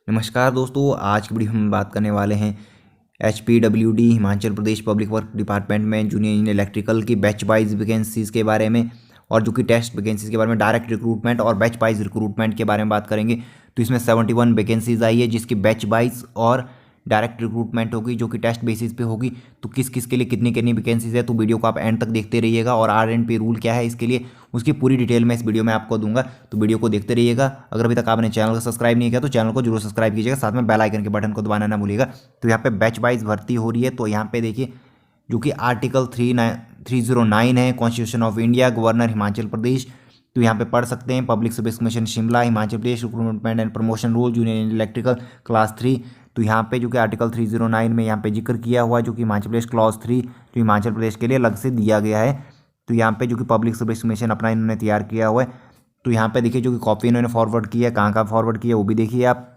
नमस्कार दोस्तों, आज की वीडियो में बात करने वाले हैं HPWD Himachal Pradesh public work department में जूनियर इंजीनियर इलेक्ट्रिकल की बैच वाइज वैकेंसीज़ के बारे में और जो कि टेस्ट वैकेंसीज़ के बारे में, डायरेक्ट रिक्रूटमेंट और बैच वाइज रिक्रूटमेंट के बारे में बात करेंगे। तो इसमें 71 वैकेंसीज आई है जिसकी बैच वाइज और डायरेक्ट रिक्रूटमेंट होगी जो कि टेस्ट बेसिस पे होगी। तो किस किस के लिए कितनी कितनी वैकेंसीज है, तो वीडियो को आप एंड तक देखते रहिएगा। और RNP रूल क्या है इसके लिए, उसकी पूरी डिटेल में इस वीडियो में आपको दूंगा, तो वीडियो को देखते रहिएगा। अगर अभी तक आपने चैनल को सब्सक्राइब नहीं किया तो चैनल को जरूर सब्सक्राइब कीजिएगा, साथ में बेल आइकन के बटन को दबाना ना भूलिएगा। तो यहाँ पे बैच वाइज भर्ती हो रही है। तो यहाँ पे देखिए जो कि आर्टिकल 309 है constitution of India, governor Himachal Pradesh. तो यहाँ पे पढ़ सकते हैं public service commission Shimla, Himachal Pradesh recruitment and promotion rule junior electrical class 3। तो यहाँ पे जो कि आर्टिकल 309 में यहाँ पे जिक्र किया हुआ है जो कि हिमाचल प्रदेश क्लॉज 3 जो हिमाचल प्रदेश के लिए अलग से दिया गया है। तो यहाँ पे जो कि पब्लिक सर्विस कमीशन अपना इन्होंने तैयार किया हुआ है। तो यहाँ पे देखिए जो कि कॉपी इन्होंने फॉरवर्ड की है, कहाँ फॉरवर्ड किया है वो भी देखिए आप।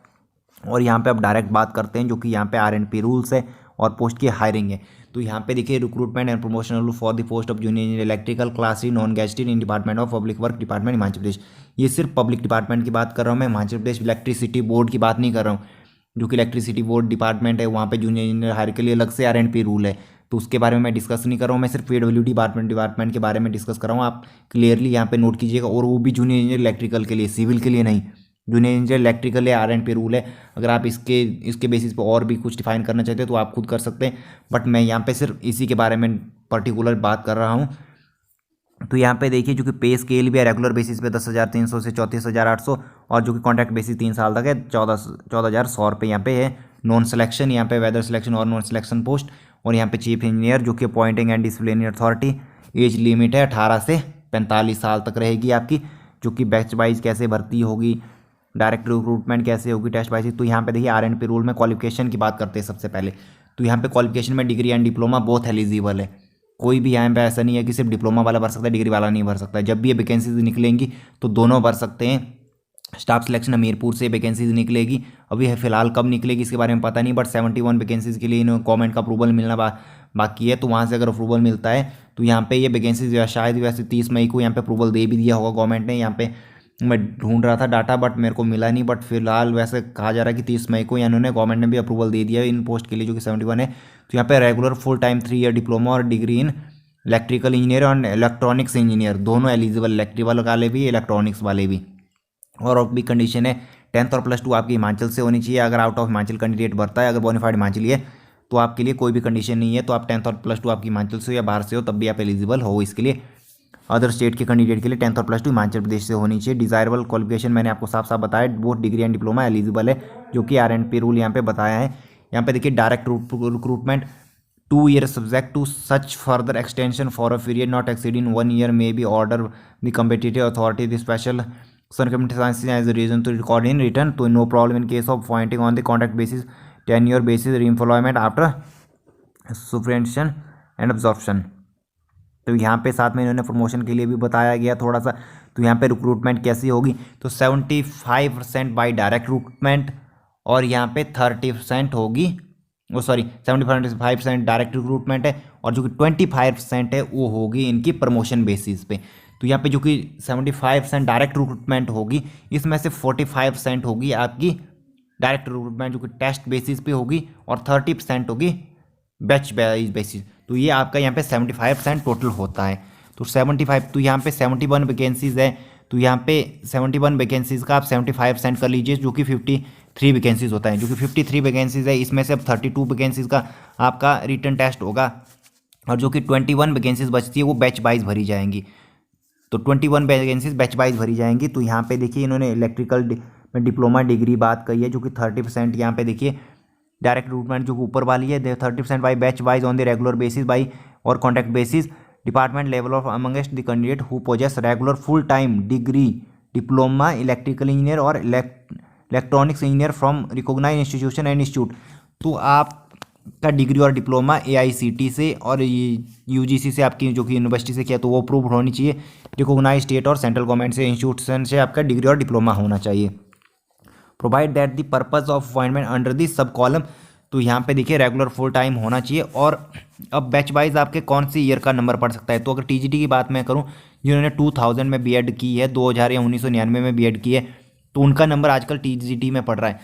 और यहाँ पे अब डायरेक्ट बात करते हैं जो कि यहाँ पे RNP रूल्स है और पोस्ट की हायरिंग है। तो यहाँ पे देखिए recruitment and promotion rule for the post of junior engineer electrical class 3 non gazetted in department of public work department Himachal Pradesh. ये सिर्फ पब्लिक डिपार्टमेंट की बात कर रहा हूँ मैं, हिमाचल प्रदेश इलेक्ट्रिसिटी बोर्ड की बात नहीं कर रहा हूँ। जो कि इलेक्ट्रिसिटी बोर्ड डिपार्टमेंट है वहाँ पे जूनियर इंजीनियर हायर के लिए अलग से RNP रूल है, तो उसके बारे में मैं डिस्कस नहीं कर रहा हूँ। मैं सिर्फ PWD डिपार्टमेंट के बारे में डिस्कस कर रहा हूँ। आप क्लियरली यहाँ पे नोट कीजिएगा, और वो भी जूनियर इंजीनियर इलेक्ट्रिकल के लिए, सिविल के लिए नहीं। जूनियर इंजीनियर इलेक्ट्रिकल या RNP रूल है। अगर आप इसके बेसिस पे और भी कुछ डिफाइन करना चाहते हैं तो आप खुद कर सकते हैं, बट मैं यहाँ पे सिर्फ इसी के बारे में पर्टिकुलर बात कर रहा हूँ। तो यहाँ पे देखिए जो कि पे स्केल भी है रेगुलर बेसिस पे 10,300 से 34,800, और जो कि कॉन्ट्रैक्ट बेसिस 3 साल तक है 14,100 रुपये यहाँ पे है। नॉन सिलेक्शन यहाँ पे वेदर सिलेक्शन और नॉन सिलेक्शन पोस्ट। और यहाँ पे चीफ इंजीनियर जो कि appointing and disciplinary authority, age limit है 18 से 45 साल तक रहेगी आपकी। जो कि बैच वाइज कैसे भर्ती होगी, डायरेक्ट रिक्रूटमेंट कैसे होगी, टेस्ट वाइज। तो यहाँ पे देखिए RNP रूल में क्वालिफिकेशन की बात करते हैं सबसे पहले। तो यहाँ पे क्वालिफिकेशन में degree and diploma both eligible है। कोई भी यहाँ पे ऐसा नहीं है कि सिर्फ डिप्लोमा वाला भर सकता है, डिग्री वाला नहीं भर सकता है। जब भी ये वैकेंसीज निकलेंगी तो दोनों भर सकते हैं। स्टाफ सिलेक्शन हमीरपुर से वैकेंसीज निकलेगी, अभी है फिलहाल कब निकलेगी इसके बारे में पता नहीं, बट 71 वैकेंसीज के लिए इन्होंने गवर्नमेंट का अप्रूवल मिलना बाकी है। तो वहाँ से अगर अप्रूवल मिलता है तो यहाँ पे ये वैकेंसीज शायद वैसे 30 मई को यहाँ पे अप्रूवल दे भी दिया होगा गवर्नमेंट ने। यहाँ पे मैं ढूंढ रहा था डाटा बट मेरे को मिला नहीं, बट फिलहाल वैसे कहा जा रहा है कि 30 मई को इन्होंने गवर्नमेंट ने भी अप्रूवल दे दिया है इन पोस्ट के लिए जो कि 71 है। तो यहाँ पे regular full time 3 year diploma और डिग्री इन इलेक्ट्रिकल इंजीनियर और इलेक्ट्रॉनिक्स इंजीनियर दोनों एलिजिबल, इलेक्ट्रिकल वाले भी इलेक्ट्रॉनिक्स वाले भी। और भी कंडीशन है 10th और +2 आपकी हिमाचल से होनी चाहिए। अगर आउट ऑफ हिमाचल कैंडिडेट भरता है, अगर बोनाफाइड हिमाचली है तो आपके लिए कोई भी कंडीशन नहीं है। तो आप 10th और +2 आपकी हिमाचल से हो या बाहर से हो तब भी आप एलिजिबल हो इसके लिए। अदर स्टेट के कैंडिडेट के लिए 10th और +2 हिमाचल प्रदेश से होनी चाहिए। डिजायरेबल क्वालिफिकेशन मैंने आपको साफ साफ बताया, both degree and diploma eligible है, जो कि RNP रूल यहाँ पे बताया है। यहाँ पे देखिए direct recruitment 2 years subject to such further extension for a period not exceeding 1 year may be ordered the competitive authority the special circumstances as a reason to record in written, to no problem in case of appointing on the contract basis, tenure basis, re-employment after superannuation and absorption। तो यहाँ पे साथ में इन्होंने promotion के लिए भी बताया गया थोड़ा सा। तो यहाँ पे रिक्रूटमेंट कैसी होगी, तो 75% बाई डायरेक्ट रिक्रूटमेंट और यहाँ पे 30% होगी, वो सॉरी 75% डायरेक्ट रिक्रूटमेंट है, और जो कि 25% है वो होगी इनकी प्रमोशन बेसिस पे। तो यहाँ पे जो कि 75% डायरेक्ट रिक्रूटमेंट होगी, इसमें से 45% होगी आपकी डायरेक्ट रिक्रूटमेंट जो कि टेस्ट बेसिस पे होगी, और 30% होगी बैच वाइज बेसिस। तो ये आपका यहाँ पे 75% टोटल होता है। तो 75, तो यहाँ पे 71 वैकेंसीज है। तो यहाँ पे 71 वैकेंसीज का आप 75% कर लीजिए, जो कि 53 वैकेंसीज होता है। जो कि 53 वैकेंसीज है, इसमें से अब 32 वैकेंसीज का आपका रिटन टेस्ट होगा, और जो कि 21 वैकेंसीज बचती है वो बैच वाइज भरी जाएंगी। तो 21 वैकेंसीज बैच वाइज भरी जाएंगी। तो यहाँ पे देखिए इन्होंने इलेक्ट्रिकल में डिप्लोमा डिग्री बात कही है, जो कि 30% यहाँ पे देखिए डायरेक्ट रिक्रूटमेंट जो कि ऊपर वाली है 30% by batch wise on the regular basis by और contract basis department level of amongst the candidate who possess regular full time degree diploma electrical engineer और electronics engineer from recognised institution and institute. तो आपका degree और diploma AICT से और UGC से आपकी जो कि यूनिवर्सिटी से किया तो वो अप्रूव होनी चाहिए। रिकॉग्नाइज स्टेट और सेंट्रल गवर्नमेंट से इंस्टीट्यूशन से आपका डिग्री और डिप्लोमा होना चाहिए। Provide that the purpose of appointment under the सब कॉलम। तो यहाँ पे देखिए रेगुलर फुल टाइम होना चाहिए। और अब बैच वाइज आपके कौन सी ईयर का नंबर पड़ सकता है, तो अगर TGT की बात मैं करूँ, जिन्होंने 2000 में B.Ed की है, 2000 या 1999 में B.Ed की है, तो उनका नंबर आजकल TGT में पड़ रहा है।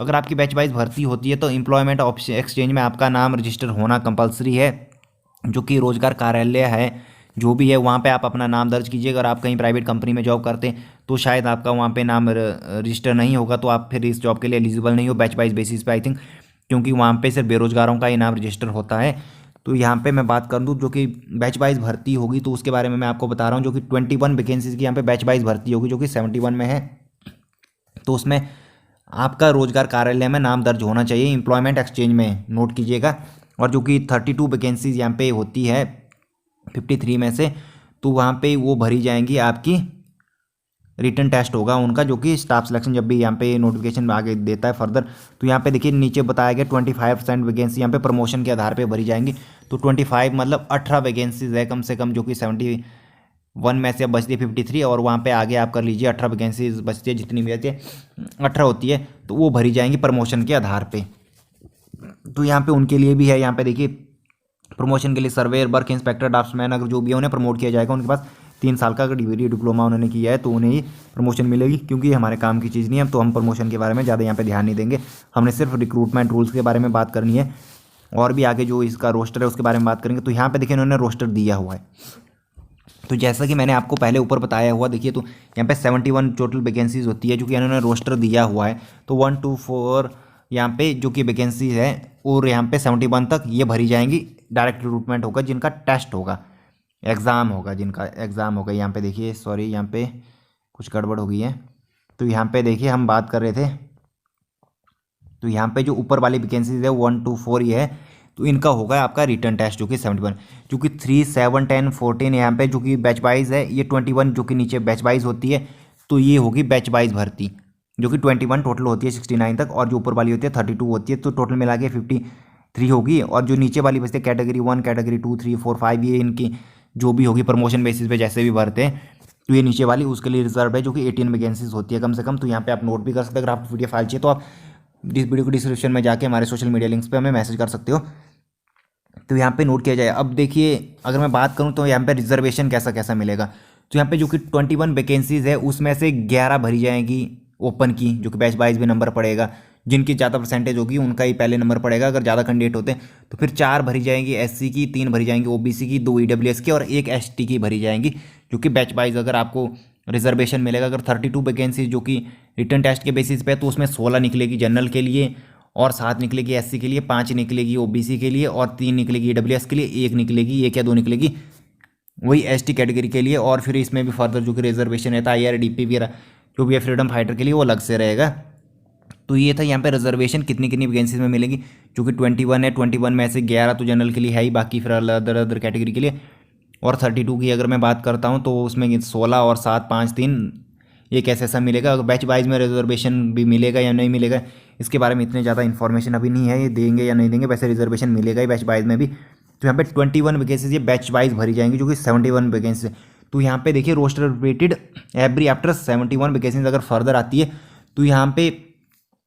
अगर आपकी बैच वाइज भर्ती होती है तो एम्प्लॉयमेंट एक्सचेंज में आपका नाम रजिस्टर होना कंपलसरी है, जो कि रोजगार कार्यालय है जो भी है वहाँ पे आप अपना नाम दर्ज कीजिए। अगर आप कहीं प्राइवेट कंपनी में जॉब करते हैं तो शायद आपका वहाँ पे नाम रजिस्टर नहीं होगा, तो आप फिर इस जॉब के लिए एलिजिबल नहीं हो बैच वाइज बेसिस पे आई थिंक, क्योंकि वहाँ पे सिर्फ बेरोजगारों का ही नाम रजिस्टर होता है। तो यहाँ पे मैं बात कर दूँ जो कि बैच वाइज भर्ती होगी, तो उसके बारे में मैं आपको बता रहा हूँ, जो कि 21 वैकेंसीज की यहाँ पे बैच वाइज भर्ती होगी, जो कि 71 में है। तो उसमें आपका रोजगार कार्यालय में नाम दर्ज होना चाहिए, एम्प्लॉयमेंट एक्सचेंज में नोट कीजिएगा। और जो कि 32 वैकेंसीज यहाँ पे होती है 53 में से, तो वहाँ पे वो भरी जाएंगी, आपकी रिटन टेस्ट होगा उनका, जो कि स्टाफ सिलेक्शन जब भी यहाँ पे नोटिफिकेशन आगे देता है फर्दर। तो यहाँ पे देखिए नीचे बताया गया 25% वैकेंसी यहाँ पे प्रमोशन के आधार पे भरी जाएंगी। तो 25 मतलब 18 वैकेंसीज है कम से कम, जो कि 71 में से अब बचती है 53, और वहाँ पे आगे आप कर लीजिए 18 वैकेंसीज बचती है, जितनी भी बचती है 18 होती है, तो वो भरी जाएंगी प्रमोशन के आधार पर। तो यहाँ पे उनके लिए भी है, यहाँ पे देखिए प्रमोशन के लिए सर्वेयर, वर्क इंस्पेक्टर, ड्राफ्ट्समैन अगर जो भी है उन्हें प्रमोट किया जाएगा। उनके पास 3 साल का अगर डिग्री डिप्लोमा उन्होंने किया है तो उन्हें ही प्रमोशन मिलेगी, क्योंकि ये हमारे काम की चीज़ नहीं है, तो हम प्रमोशन के बारे में ज़्यादा यहाँ पे ध्यान नहीं देंगे। हमने सिर्फ रिक्रूटमेंट रूल्स के बारे में बात करनी है, और भी आगे जो इसका रोस्टर है उसके बारे में बात करेंगे। तो यहाँ पे देखिए इन्होंने रोस्टर दिया हुआ है, तो जैसा कि मैंने आपको पहले ऊपर बताया हुआ, देखिए तो यहाँ पे 71 टोटल वैकेंसीज होती है, जो कि इन्होंने रोस्टर दिया हुआ है। तो 1 to 4 यहाँ पे जो कि वैकेंसीज है, और यहाँ पे 71 तक ये भरी जाएंगी। डायरेक्ट रिक्रूटमेंट होगा, जिनका टेस्ट होगा, एग्ज़ाम होगा, जिनका एग्ज़ाम होगा। यहाँ पे देखिए सॉरी, यहाँ पे कुछ गड़बड़ हो गई है। तो यहाँ पे देखिए हम बात कर रहे थे, तो यहाँ पे जो ऊपर वाली वैकेंसीज है 1 to 4 ये है, तो इनका होगा आपका रिटर्न टेस्ट, जो कि 71, जो कि 3, 7, 10, 14 यहाँ पे जो कि बैच वाइज है। ये 21 जो कि नीचे बैच वाइज होती है, तो ये होगी बैच वाइज भर्ती, जो कि 21 टोटल होती है 69 तक, और जो ऊपर वाली होती है 32 होती है, तो टोटल मिला के 53 होगी। और जो नीचे वाली बचती है कैटेगरी 1, कैटेगरी 2, 3, 4, 5, ये इनकी जो भी होगी प्रमोशन बेसिस पे जैसे भी भरते हैं, तो ये नीचे वाली उसके लिए रिजर्व है, जो कि 18 वैकेंसीज होती है कम से कम। तो यहाँ पे आप नोट भी कर सकते हैं। अगर आपको PDF फाइल चाहिए तो आप इस वीडियो को डिस्क्रिप्शन में जाके हमारे सोशल मीडिया लिंक्स पे हमें मैसेज कर सकते हो, तो यहाँ पे नोट किया जाए। अब देखिए अगर मैं बात करूँ तो यहाँ पे रिजर्वेशन कैसा कैसा मिलेगा, तो यहाँ पे जो कि 21 वैकेंसीज है उसमें से 11 भरी जाएंगी ओपन की, जो कि बैच वाइज भी नंबर पड़ेगा। जिनकी ज़्यादा परसेंटेज होगी उनका ही पहले नंबर पड़ेगा, अगर ज़्यादा कैंडिडेट होते हैं तो फिर 4 भरी जाएंगी SC की, 3 भरी जाएंगी OBC की, 2 EWS की, और 1 ST की भरी जाएंगी, जो कि बैच वाइज अगर आपको रिजर्वेशन मिलेगा। अगर 32 वैकेंसी जो कि रिटर्न टेस्ट के बेसिस पे, तो उसमें 16 निकलेगी जनरल के लिए, और 7 निकलेगी SC के लिए, 5 निकलेगी OBC के लिए, और 3 निकलेगी EWS के लिए, 1 निकलेगी, 1 या 2 निकलेगी वही ST कैटेगरी के लिए। और फिर इसमें भी फर्दर जो कि रिजर्वेशन रहता है IRDP वगैरह जो भी है फ्रीडम फाइटर के लिए, वो अलग से रहेगा। तो ये था यहाँ पे रिजर्वेशन कितनी कितनी वैकेंसीज में मिलेगी, जो कि 21 है। 21 में से 11 तो जनरल के लिए है ही, बाकी फिर अदर कैटेगरी के लिए। और 32 की अगर मैं बात करता हूँ तो उसमें 16 और 7, 5, 3 ये कैसे ऐसा मिलेगा। बैच वाइज में रिजर्वेशन भी मिलेगा या नहीं मिलेगा, इसके बारे में इतनी ज़्यादा इन्फॉर्मेशन अभी नहीं है, ये देंगे या नहीं देंगे। वैसे रिजर्वेशन मिलेगा ही बैच वाइज में भी। तो यहाँ पे 21 वैकेंसीज ये बैच वाइज भरी जाएंगी, जो कि 71 वैकेंसी। तो यहाँ पे देखिए roster repeated every after 71 vacancies अगर फर्दर आती है, तो यहाँ पे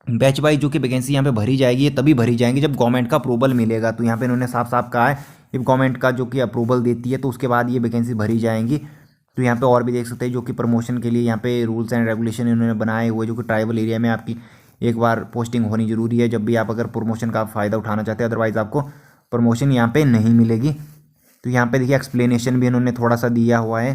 बैच वाइज जो कि वैकेंसी यहाँ पे भरी जाएगी, ये तभी भरी जाएंगी जब गवर्नमेंट का अप्रूवल मिलेगा। तो यहाँ पे इन्होंने साफ साफ कहा है, जब गवर्नमेंट का जो कि अप्रूवल देती है तो उसके बाद ये वैकेंसी भरी जाएंगी। तो यहाँ पे और भी देख सकते हैं, जो कि प्रमोशन के लिए यहाँ पे रूल्स एंड रेगुलेशन इन्होंने बनाए हुए, जो कि ट्राइबल एरिया में आपकी एक बार पोस्टिंग होनी जरूरी है, जब भी आप अगर प्रमोशन का फ़ायदा उठाना चाहते हैं, अदरवाइज़ आपको प्रमोशन यहाँ पे नहीं मिलेगी। तो यहाँ पे देखिए एक्सप्लेनेशन भी इन्होंने थोड़ा सा दिया हुआ है,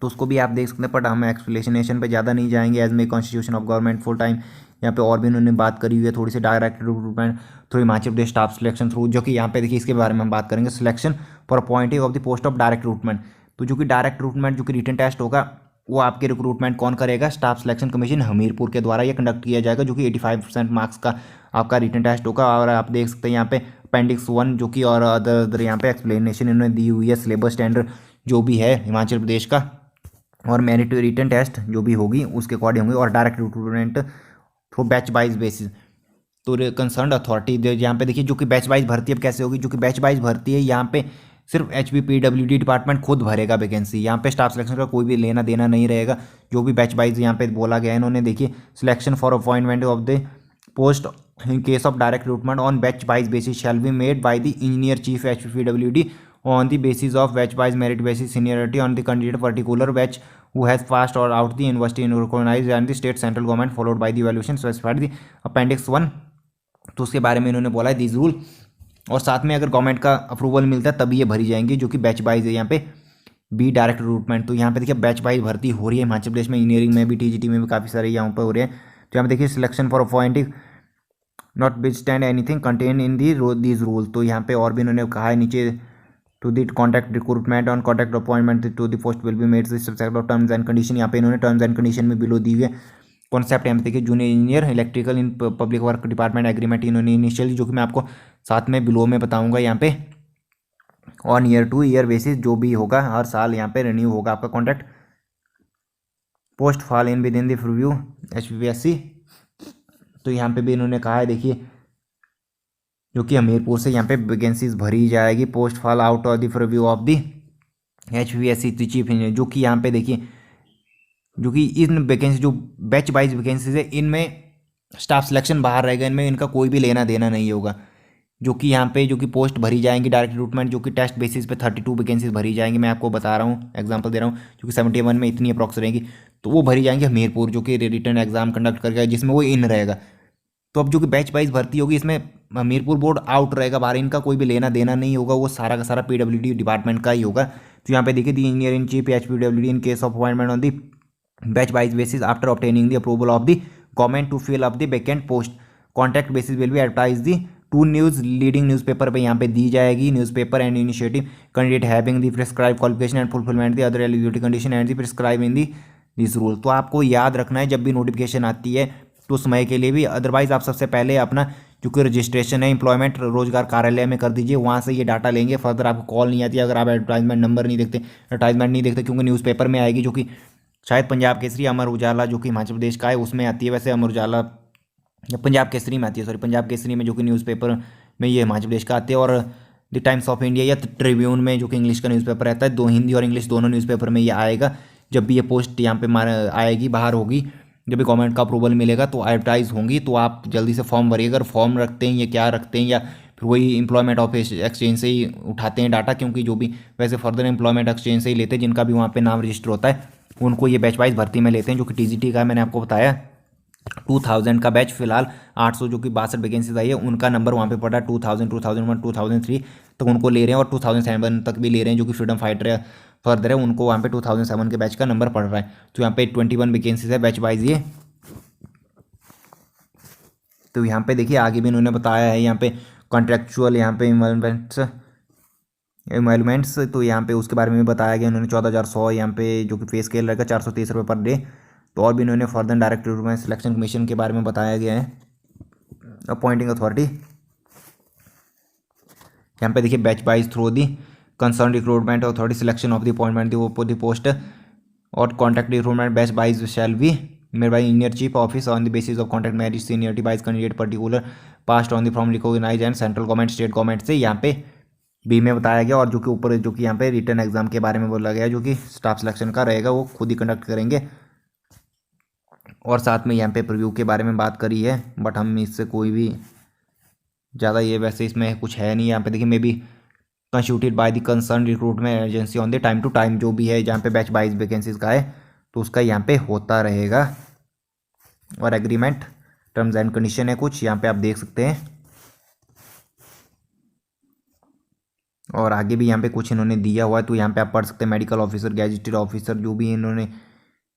तो उसको भी आप देख सकते हैं, बट हम एक्सप्लेनेशन पे ज़्यादा नहीं जाएंगे। As may constitution of government full time, यहाँ पे और भी इन्होंने बात करी हुई है थोड़ी सी। Direct recruitment through Himachal Pradesh staff selection through, जो कि यहाँ पे देखिए इसके बारे में हम बात करेंगे। Selection for appointing of the post of direct recruitment, तो जो कि डायरेक्ट रिक्रूटमेंट जो कि रिटन टेस्ट होगा, वो आपके रिक्रूटमेंट कौन करेगा, स्टाफ सिलेक्शन कमीशन हमीरपुर के द्वारा ये कंडक्ट किया जाएगा, जो कि 85% मार्क्स का आपका रिटन टेस्ट होगा। और आप देख सकते हैं यहाँ पे अपेंडिक्स 1 जो कि, और अदर यहाँ पे एक्सप्लेनेशन इन्होंने दी हुई है, सिलेबस स्टैंडर्ड जो भी है हिमाचल प्रदेश का, और मेरिट रिटन टेस्ट जो भी होगी उसके अकॉर्डिंग होगी, और direct recruitment through batch wise basis. तो कंसर्न अथॉरिटी यहाँ पे देखिए, जो कि बैच वाइज भर्ती अब कैसे होगी, जो कि बैच वाइज भर्ती है यहाँ पे सिर्फ HPPWD डिपार्टमेंट खुद भरेगा वैकेंसी। यहाँ पे स्टाफ सिलेक्शन का कोई भी लेना देना नहीं रहेगा, जो भी बैच वाइज यहाँ पे बोला गया है इन्होंने। देखिए selection for appointment of the post in case of direct recruitment on batch wise basis shell be made by the engineer chief HPPWD on the basis of batch wise merit basis seniority on the candidate particular batch who has passed or out the university recognized and the state central government followed by the evaluation specified the appendix 1। तो उसके बारे में इन्होंने बोला है this rule, और साथ में अगर गवर्नमेंट का अप्रूवल मिलता है तभी ये भरी जाएंगी, जो कि बैच वाइज है। यहाँ पे बी डायरेक्ट रिक्रूटमेंट, तो यहाँ पे देखिए बैच वाइज भर्ती हो रही है हिमाचल प्रदेश में, इंजीनियरिंग में भी, टीजीटी में भी काफ़ी सारे यहाँ पर हो रहे हैं। तो यहाँ पे देखिए selection for appointing not withstand anything contained in these rule. तो यहाँ पे और भी इन्होंने कहा है नीचे to the contract recruitment on contract appointment to the post will be made subject of terms and condition. यहाँ पे इन्होंने टर्म्स एंड कंडीशन में बिलो दी हुई है। कॉन्सेप्ट यहाँ पे देखिए junior engineer electrical in public work department agreement इन्होंने इनिशियली, जो कि मैं आपको साथ में बिलो में बताऊंगा, यहाँ पे on year two year basis जो भी होगा हर साल यहाँ पे रिन्यू होगा आपका contract. Post fall in with in the review HPPSC। तो यहाँ पे भी इन्होंने कहा है देखिए, जो कि हमीरपुर से यहाँ पे वैकेंसीज भरी जाएगी। Post fall out of the review of the HPPSC chief engineer, जो कि यहाँ पे देखिए, जो कि इन वैकेंसी जो बैच वाइज वैकेंसीज है इनमें स्टाफ सिलेक्शन बाहर रहेगा, इनमें इनका कोई भी लेना देना नहीं होगा। जो कि यहाँ पे जो कि पोस्ट भरी जाएंगी डायरेक्ट रिक्रूटमेंट, जो कि टेस्ट बेसिस पे 32 वैकेंसीज भरी जाएंगी। मैं आपको बता रहा हूँ, एग्जांपल दे रहा हूँ, जो कि 71 में इतनी अप्रॉक्स रहेंगी, तो वो भरी जाएंगी हमीरपुर, जो कि रिटर्न एग्जाम कंडक्ट करके जिसमें वो इन रहेगा। तो अब जो कि बैच वाइज भर्ती होगी इसमें हमीरपुर बोर्ड आउट रहेगा, बाहर इनका कोई भी लेना देना नहीं होगा, वो सारा का सारा PWD डिपार्टमेंट का ही होगा। तो यहाँ पे देखिए the engineer in chief HPWD in case of appointment on the batch wise basis after obtaining the approval of the government to fill up the vacant post, contract basis will be advertise the two news leading newspaper पे यहाँ पे दी जाएगी। Newspaper and initiative candidate having the prescribe qualification and fulfilment the other eligibility condition and the prescribe in this rule. तो आपको याद रखना है जब भी नोटिफिकेशन आती है तो समय के लिए भी, अदरवाइज आप सबसे पहले अपना जो कि रजिस्ट्रेशन है एम्प्लॉयमेंट रोजगार कार्यालय में कर दीजिए, वहाँ से ये डाटा लेंगे। फर्दर आपको कॉल नहीं आती अगर आप एडवर्टाइजमेंट नंबर नहीं देखते, एडवर्टाइजमेंट नहीं देखते, क्योंकि न्यूज़पेपर में आएगी, जो कि शायद पंजाब केसरी, अमर उजाला जो कि हिमाचल प्रदेश का है उसमें आती है। वैसे अमर उजाला या पंजाब केसरी में आती है, सॉरी पंजाब केसरी में जो कि न्यूज़पेपर में ये हिमाचल प्रदेश का आती है, और द टाइम्स ऑफ इंडिया या ट्रिब्यून में जो कि इंग्लिश का न्यूज़पेपर रहता है, दो हिंदी और इंग्लिश दोनों न्यूज़पेपर में ये आएगा। जब भी ये पोस्ट यहाँ पे आएगी बाहर होगी, जब भी गवर्नमेंट का अप्रूवल मिलेगा तो एडवर्टाइज होंगी, तो आप जल्दी से फॉर्म भरिए। अगर फॉर्म रखते हैं या क्या रखते हैं, या फिर वही एम्प्लॉयमेंट ऑफिस एक्सचेंज से ही उठाते हैं डाटा, क्योंकि जो भी वैसे फर्दर एम्प्लॉयमेंट एक्सचेंज से ही लेते हैं, जिनका भी वहाँ पे नाम रजिस्टर होता है उनको ये बैच वाइज भर्ती में लेते हैं। जो कि TGT का मैंने आपको बताया 2000 का बैच, फिलहाल 800 जो कि 62 वैकेंसीज आई है उनका नंबर वहाँ पे पड़ा 2000, 2001, 2003 तक उनको ले रहे हैं, और 2007 तक भी ले रहे हैं, जो कि फ्रीडम फाइटर है फर्दर है उनको वहाँ पे 2007 के बैच का नंबर पड़ रहा है। तो यहाँ पे 21 वैकेंसीज है बैच वाइज ये। तो यहाँ पे देखिए आगे भी इन्होंने बताया है, यहाँ पे कॉन्ट्रेक्चुअल यहाँ पे एम्पॉयमेंट्स, तो यहाँ पे उसके बारे में भी बताया गया इन्होंने 14,100 यहाँ पे जो कि पे स्केल रहेगा 430 रुपये पर डे। तो और भी इन्होंने further direct recruitment selection commission के बारे में बताया गया है, अपॉइंटिंग अथॉरिटी। यहाँ पे देखिए batch wise through the concern recruitment authority selection of the appointment the post और contract recruitment batch wise shall be made by engineer chief office on the basis of contract marriage seniority byes candidate particular past on the from recognise and central government state government से यहाँ पे B में बताया गया। और जो कि ऊपर जो कि यहाँ पे रिटर्न एग्जाम के बारे में बोला गया, जो कि स्टाफ सिलेक्शन का रहेगा वो खुद ही कंडक्ट करेंगे। और साथ में यहाँ पे प्रीव्यू के बारे में बात करी है, बट हम इससे कोई भी ज़्यादा ये वैसे इसमें कुछ है नहीं। यहाँ पे देखिए may be constituted by the concern recruitment agency on the time to time, जो भी है जहाँ पे बैच 22 वैकेंसीज का है तो उसका यहाँ पे होता रहेगा। और एग्रीमेंट टर्म्स एंड कंडीशन है कुछ यहाँ पे आप देख सकते हैं, और आगे भी यहाँ पे कुछ इन्होंने दिया हुआ है तो यहाँ पे आप पढ़ सकते हैं। मेडिकल ऑफिसर, गैजेटेड ऑफिसर, जो भी इन्होंने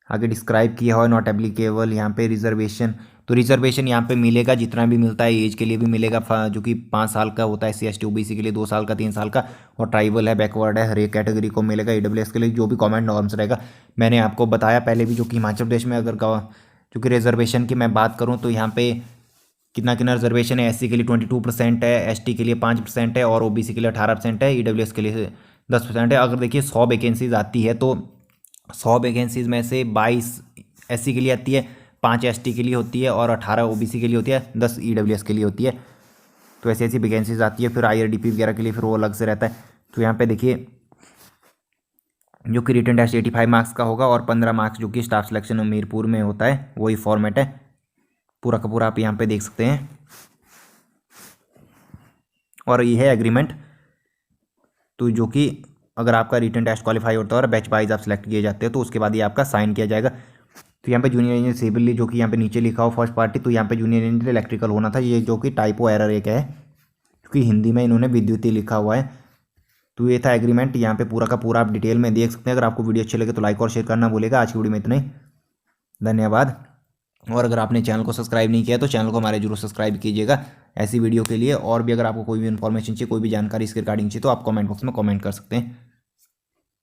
आगे डिस्क्राइब किया हुआ है, नॉट एप्लीकेबल। यहाँ पे रिजर्वेशन, तो रिजर्वेशन यहाँ पे मिलेगा जितना भी मिलता है, एज के लिए भी मिलेगा जो कि 5 साल का होता है, SC ST OBC के लिए 2 साल का, 3 साल का, और ट्राइबल है, बैकवर्ड है, हर एक कैटेगरी को मिलेगा। EWS के लिए जो भी गवर्नमेंट नॉर्म्स रहेगा, मैंने आपको बताया पहले भी, जो कि हिमाचल प्रदेश में अगर जो कि रिजर्वेशन की मैं बात करूँ तो यहाँ पे कितना कितना रिजर्वेशन है। SC के लिए 22% है, ST के लिए 5% है, और OBC के लिए 18% है, EWS के लिए 10% है। अगर देखिए 100 वैकेंसीज आती है तो 100 वैकेंसीज में से 22 SC के लिए आती है, 5 ST के लिए होती है, और 18 OBC के लिए होती है, 10 EWS के लिए होती है। तो ऐसी ऐसी वैकेंसीज आती है। फिर IRDP वगैरह के लिए फिर वो अलग से रहता है। तो यहाँ पे देखिए जो कि रिटन टेस्ट 85 मार्क्स का होगा, और 15 मार्क्स जो कि स्टाफ सिलेक्शन हमीरपुर में होता है, वही फॉर्मेट है पूरा का पूरा, आप यहाँ पे देख सकते हैं। और ये है एग्रीमेंट, तो जो कि अगर आपका रिटन टेस्ट क्वालिफाई होता है और बैच वाइज आप सेलेक्ट किए जाते हैं तो उसके बाद ये आपका साइन किया जाएगा। तो यहाँ पे जूनियर इंजीनियर सिविल जो कि यहाँ पे नीचे लिखा हो फर्स्ट पार्टी, तो यहाँ पे जूनियर इंजीनियर इलेक्ट्रिकल होना था, ये जो कि टाइपो एरर एक है क्योंकि हिंदी में इन्होंने विद्युतीय लिखा हुआ है। तो ये था एग्रीमेंट, यहाँ पे पूरा का पूरा आप डिटेल में देख सकते हैं। अगर आपको वीडियो अच्छी लगे तो लाइक और शेयर करना भूलेगा। आज की वीडियो में इतना ही, धन्यवाद। और अगर आपने चैनल को सब्सक्राइब नहीं किया तो चैनल को हमारे जरूर सब्सक्राइब कीजिएगा ऐसी वीडियो के लिए। और भी अगर आपको कोई भी इन्फॉर्मेशन चाहिए, कोई भी जानकारी इसके रिगार्डिंग चाहिए तो आप कमेंट बॉक्स में कमेंट कर सकते हैं।